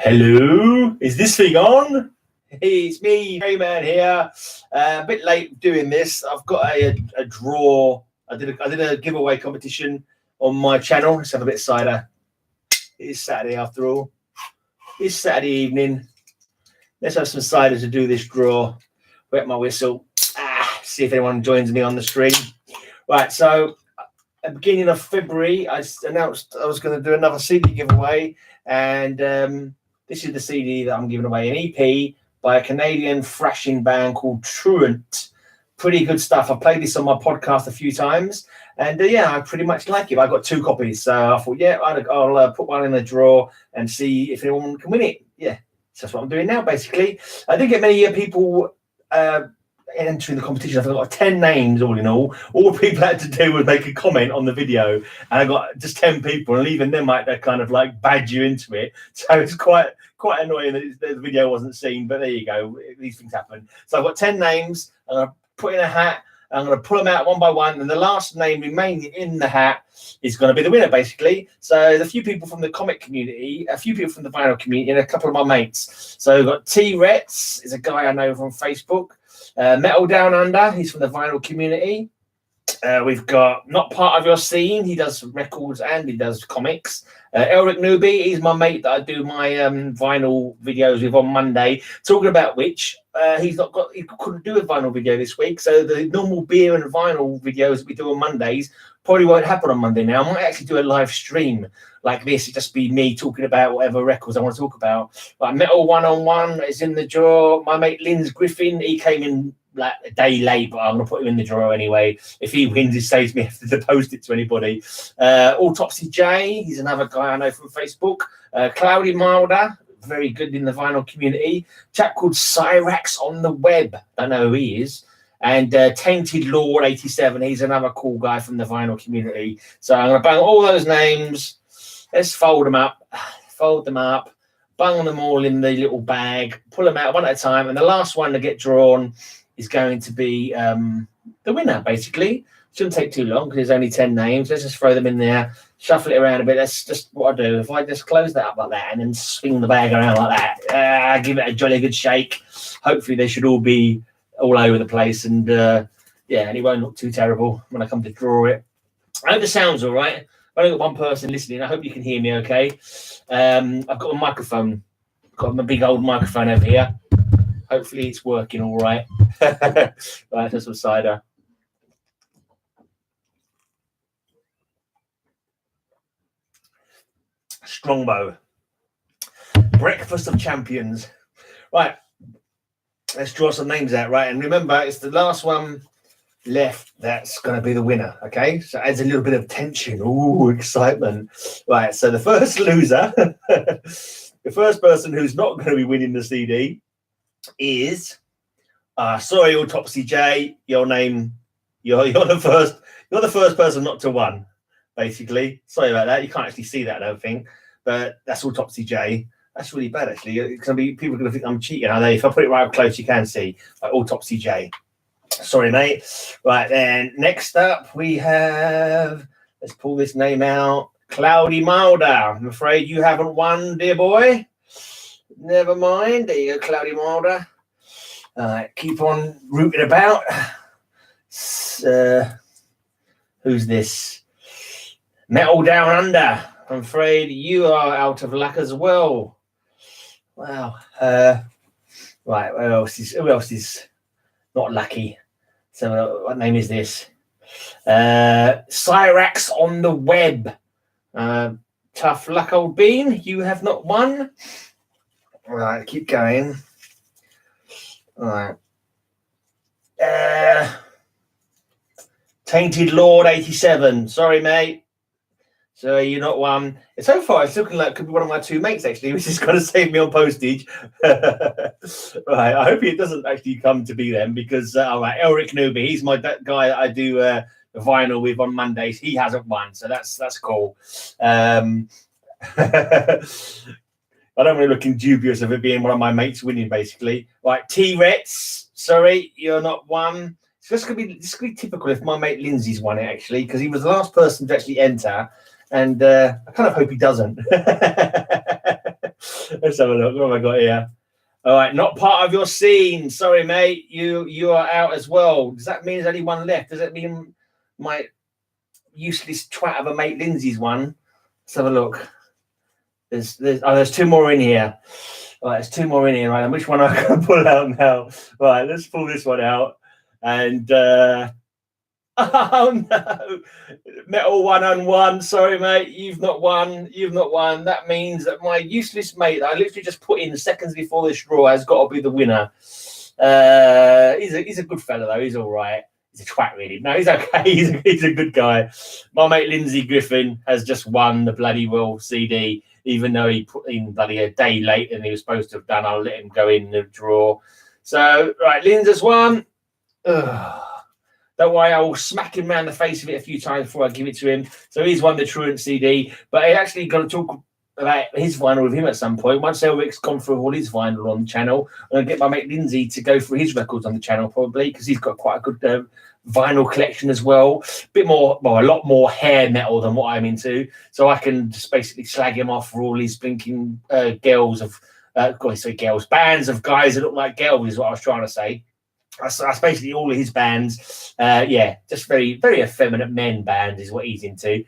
Hello, is this thing on? Hey, it's me, Rayman here. A bit late doing this. I've got a draw. I did a giveaway competition on my channel. Let's have a bit of cider. It is Saturday after all. It's Saturday evening. Let's have some cider to do this draw. Wet my whistle. See if anyone joins me on the stream. Right, so at the beginning of February, I announced I was going to do another CD giveaway, and this is the CD that I'm giving away, an EP by a Canadian thrashing band called Truent. Pretty good stuff. I've played this on my podcast a few times, and yeah, I pretty much like it. I got 2 copies, so I thought, yeah, I'll put one in the draw and see if anyone can win it. Yeah, so that's what I'm doing now, basically. I didn't get many people entering the competition. I've got 10 names all in all. All people had to do was make a comment on the video, and I got just 10 people, and even them might kind of like badge you into it. So it's quite annoying that the video wasn't seen, but there you go. These things happen. So I've got 10 names. I'm going to put in a hat. I'm going to pull them out one by one, and the last name remaining in the hat is going to be the winner, basically. So there's a few people from the comic community, a few people from the vinyl community, and a couple of my mates. So we've got T-Rex, is a guy I know from Facebook. Metal Down Under, he's from the vinyl community. We've got Not Part of Your Scene, he does records and he does comics. Elric Newby, he's my mate that I do my vinyl videos with on Monday. Talking about which, he couldn't do a vinyl video this week, so the normal beer and vinyl videos that we do on Mondays probably won't happen on Monday now. I might actually do a live stream like this. It'd just be me talking about whatever records I want to talk about. Like Metal 1-on-1 is in the draw. My mate Linz Griffin, he came in like a day late, but I'm going to put him in the draw anyway. If he wins, it saves me having to post it to anybody. Autopsy J, he's another guy I know from Facebook. Cloudy Milder, very good in the vinyl community. Chap called Cyrax on the web, don't know who he is. And Tainted Lord 87, he's another cool guy from the vinyl community. So I'm going to bang all those names. Let's fold them up, bung them all in the little bag, pull them out one at a time, and the last one to get drawn is going to be the winner, basically. Shouldn't take too long because there's only 10 names. Let's just throw them in there, shuffle it around a bit. That's just what I do. If I just close that up like that and then swing the bag around like that, give it a jolly good shake. Hopefully they should all be all over the place, and yeah, and it won't look too terrible when I come to draw it. I hope the sound's all right. I've only got one person listening. I hope you can hear me okay. I've got a microphone. Got my big old microphone over here. Hopefully it's working all right. Right, that's some cider. Strongbow. Breakfast of Champions. Right. Let's draw some names out, right? And remember, it's the last one left that's going to be the winner, okay? So it adds a little bit of tension. Ooh, excitement. Right, so the first loser, the first person who's not going to be winning the CD is, sorry, Autopsy J, your name, you're the first person not to win, basically. Sorry about that. You can't actually see that, I don't think, but that's Autopsy J. That's really bad, actually. It's gonna be, people are going to think I'm cheating, are they? If I put it right up close, you can see. Like Autopsy J. Sorry, mate. Right, then, next up, we have, let's pull this name out, Cloudy Milder. I'm afraid you haven't won, dear boy. Never mind. There you go, Cloudy Milder. Keep on rooting about. Who's this? Metal Down Under. I'm afraid you are out of luck as well. Wow. Right, who else is not lucky? So what name is this? Cyrax on the web. Tough luck, old bean. You have not won. All right, keep going. All right. Tainted Lord 87. Sorry, mate. So you're not one. So far, it's looking like it could be one of my 2 mates, actually, which is going to save me on postage. Right, I hope it doesn't actually come to be them, because all right, Elric Newby, he's my guy that I do the vinyl with on Mondays. He hasn't won, so that's cool. I don't want to look dubious of it being one of my mates winning, basically. Right, T-Rex, sorry, you're not one. So this could be typical if my mate Lindsay's won it, actually, because he was the last person to actually enter. And I kind of hope he doesn't. Let's have a look. What have I got here? All right, not part of your scene. Sorry, mate. You are out as well. Does that mean there's only one left? Does that mean my useless twat of a mate Lindsay's one? Let's have a look. There's two more in here. All right, there's two more in here. Right, and which one I can pull out now? Right, let's pull this one out. And oh no, Metal 1-on-1. Sorry, mate, you've not won. You've not won. That means that my useless mate that I literally just put in seconds before this draw has got to be the winner. He's a good fella though. He's all right. He's a twat, really. No, he's okay. He's a good guy. My mate Lindsay Griffin has just won the bloody World CD, even though he put in bloody a day late than he was supposed to have done. I'll let him go in the draw. So, right, Lindsay's won. Ugh. Don't worry, I will smack him around the face of it a few times before I give it to him. So he's won the Truent CD, but I actually got to talk about his vinyl with him at some point. Once Elric's gone through all his vinyl on the channel, I'm going to get my mate Lindsay to go through his records on the channel probably, because he's got quite a good vinyl collection as well. A lot more hair metal than what I'm into. So I can just basically slag him off for all these blinking bands of guys that look like girls is what I was trying to say. That's basically all of his bands. Just very, very effeminate men band is what he's into.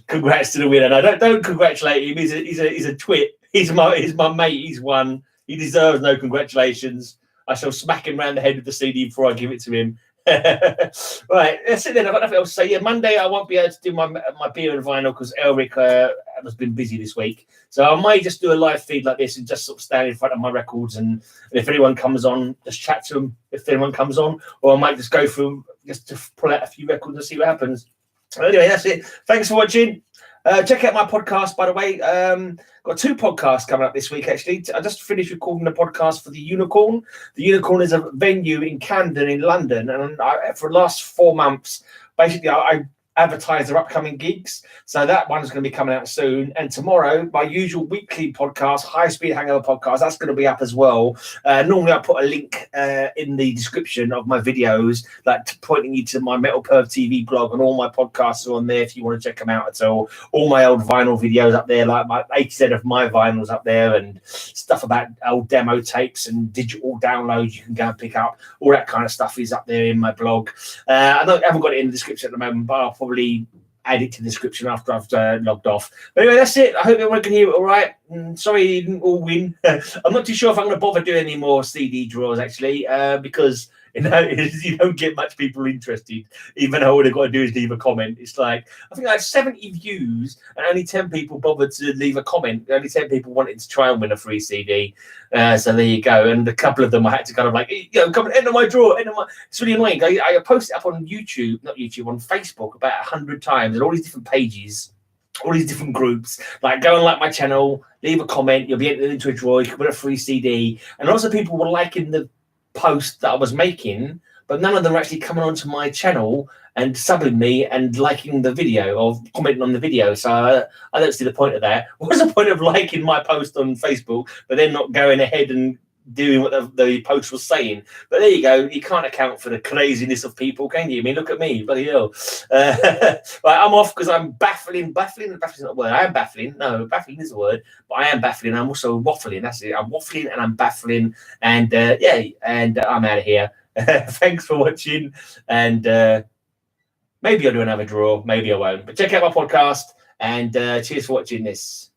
Congrats to the winner. No, don't congratulate him. He's a twit. He's my mate. He's won. He deserves no congratulations. I shall smack him around the head with the CD before I give it to him. Right, that's it then. I've got nothing else to say. Yeah, Monday I won't be able to do my beer and vinyl because Elric has been busy this week. So I might just do a live feed like this and just sort of stand in front of my records, and if anyone comes on, just chat to them if anyone comes on, or I might just go through just to pull out a few records and see what happens. Anyway, that's it. Thanks for watching. Check out my podcast, by the way. Got two podcasts coming up this week, actually. I just finished recording the podcast for the Unicorn. The Unicorn is a venue in Camden in London. And for the last 4 months, basically, I advertise their upcoming gigs. So that one's going to be coming out soon. And tomorrow, my usual weekly podcast, High Speed Hangover podcast, that's going to be up as well. Normally, I put a link in the description of my videos, like pointing you to my Metal Perv TV blog, and all my podcasts are on there if you want to check them out at all. All my old vinyl videos up there, like my 80% of my vinyls up there, and stuff about old demo tapes and digital downloads you can go and pick up. All that kind of stuff is up there in my blog. I haven't got it in the description at the moment, but I'll probably add it to the description after I've logged off. But anyway, that's it. I hope everyone can hear it all right. Sorry you didn't all win. I'm not too sure if I'm going to bother doing any more CD draws, actually, because you don't get much people interested, even though all they've got to do is leave a comment. It's like, I think I had 70 views and only 10 people bothered to leave a comment. Only 10 people wanted to try and win a free CD. So there you go. And a couple of them I had to kind of like, come and enter my draw. It's really annoying. I post it up on YouTube, not YouTube, on Facebook about 100 times, and all these different pages, all these different groups. Like, go and like my channel, leave a comment, you'll be entered into a draw, you can win a free CD. And also people were liking the post that I was making, but none of them are actually coming onto my channel and subbing me and liking the video or commenting on the video. So I don't see the point of that. What's the point of liking my post on Facebook but then not going ahead and doing what the post was saying? But there you go. You can't account for the craziness of people, can you? I mean, look at me, bloody hell. Right, I'm off because I'm baffling. Baffling is not a word. I am baffling. No, baffling is a word, but I am baffling. I'm also waffling. That's it. I'm waffling and I'm baffling. And and I'm out of here. Thanks for watching. And maybe I'll do another draw. Maybe I won't. But check out my podcast. And cheers for watching this.